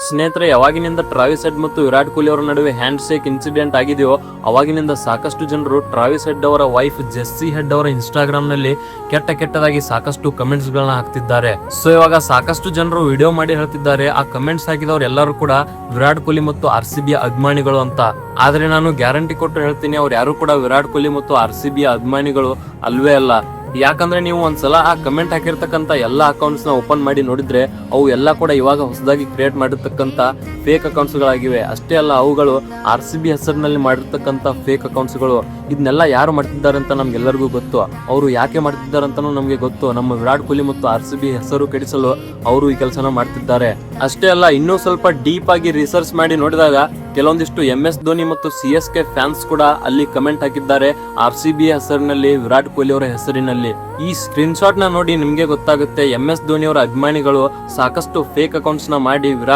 ಸ್ನೇಹಿತರೆ, ಯಾವಾಗಿನಿಂದ Travis head ಮತ್ತು ವಿರಾಟ್ ಕೊಹ್ಲಿ ಅವರ ನಡುವೆ ಹ್ಯಾಂಡ್ ಶೇಕ್ ಇನ್ಸಿಡೆಂಟ್ ಆಗಿದೆಯೋ ಅವಾಗಿನಿಂದ ಸಾಕಷ್ಟು ಜನರು ಟ್ರಾವಿಸ್ ಹೆಡ್ ಅವರ ವೈಫ್ ಜೆಸ್ಸಿ ಹೆಡ್ ಅವರ ಇನ್ಸ್ಟಾಗ್ರಾಮ್ ನಲ್ಲಿ ಕೆಟ್ಟದಾಗಿ ಸಾಕಷ್ಟು ಕಮೆಂಟ್ಸ್ ಗಳನ್ನ ಹಾಕ್ತಿದ್ದಾರೆ. ಸೊ ಇವಾಗ ಸಾಕಷ್ಟು ಜನರು ವಿಡಿಯೋ ಮಾಡಿ ಹೇಳ್ತಿದ್ದಾರೆ, ಆ ಕಮೆಂಟ್ಸ್ ಹಾಕಿದವರು ಎಲ್ಲರೂ ಕೂಡ ವಿರಾಟ್ ಕೊಹ್ಲಿ ಮತ್ತು RCB ಅಭಿಮಾನಿಗಳು ಅಂತ. ಆದ್ರೆ ನಾನು ಗ್ಯಾರಂಟಿ ಕೊಟ್ಟು ಹೇಳ್ತೀನಿ, ಅವ್ರು ಯಾರು ಕೂಡ ವಿರಾಟ್ ಕೊಹ್ಲಿ ಮತ್ತು RCB ಅಭಿಮಾನಿಗಳು ಅಲ್ವೇ ಅಲ್ಲ. ಯಾಕಂದ್ರೆ ನೀವು ಒಂದ್ಸಲ ಆ ಕಮೆಂಟ್ ಹಾಕಿರ್ತಕ್ಕಂತ ಎಲ್ಲಾ ಅಕೌಂಟ್ಸ್ ನ ಓಪನ್ ಮಾಡಿ ನೋಡಿದ್ರೆ ಅವು ಎಲ್ಲಾ ಕೂಡ ಇವಾಗ ಹೊಸದಾಗಿ ಕ್ರಿಯೇಟ್ ಮಾಡಿರ್ತಕ್ಕಂತ ಫೇಕ್ ಅಕೌಂಟ್ಸ್ ಗಳಾಗಿವೆ. ಅಷ್ಟೇ ಅಲ್ಲ, ಅವುಗಳು RCB ಹೆಸರಿನಲ್ಲಿ ಮಾಡಿರ್ತಕ್ಕಂತ ಫೇಕ್ ಅಕೌಂಟ್ಸ್ ಗಳು. ಇದನ್ನೆಲ್ಲ ಯಾರು ಮಾಡ್ತಿದ್ದಾರೆ ಅಂತ ನಮ್ಗೆಲ್ಲರಿಗೂ ಗೊತ್ತು. ಅವರು ಯಾಕೆ ಮಾಡ್ತಿದ್ದಾರೆ ಅಂತಾನು ನಮ್ಗೆ ಗೊತ್ತು. ನಮ್ಮ ವಿರಾಟ್ ಕೊಹ್ಲಿ ಮತ್ತು RCB ಹೆಸರು ಕೆಡಿಸಲು ಅವರು ಈ ಕೆಲಸನ ಮಾಡ್ತಿದ್ದಾರೆ. ಅಷ್ಟೇ ಅಲ್ಲ, ಇನ್ನೂ ಸ್ವಲ್ಪ ಡೀಪ್ ಆಗಿ ರಿಸರ್ಚ್ ಮಾಡಿ ನೋಡಿದಾಗ ಕೆಲವೊಂದಿಷ್ಟು MS ಧೋನಿ ಮತ್ತು CSK ಫ್ಯಾನ್ಸ್ ಕೂಡ ಅಲ್ಲಿ ಕಮೆಂಟ್ ಹಾಕಿದ್ದಾರೆ RCB ಹೆಸರಿನಲ್ಲಿ, ವಿರಾಟ್ ಕೊಹ್ಲಿ ಅವರ ಹೆಸರಿನಲ್ಲಿ. ಈ ಸ್ಕ್ರೀನ್ ಶಾಟ್ ನ ನೋಡಿ ನಿಮ್ಗೆ ಗೊತ್ತಾಗುತ್ತೆ MS ಧೋನಿ ಅವರ ಅಭಿಮಾನಿಗಳು ಸಾಕಷ್ಟು ಫೇಕ್ ಅಕೌಂಟ್ಸ್ ನ ಮಾಡಿ ವಿರಾಟ್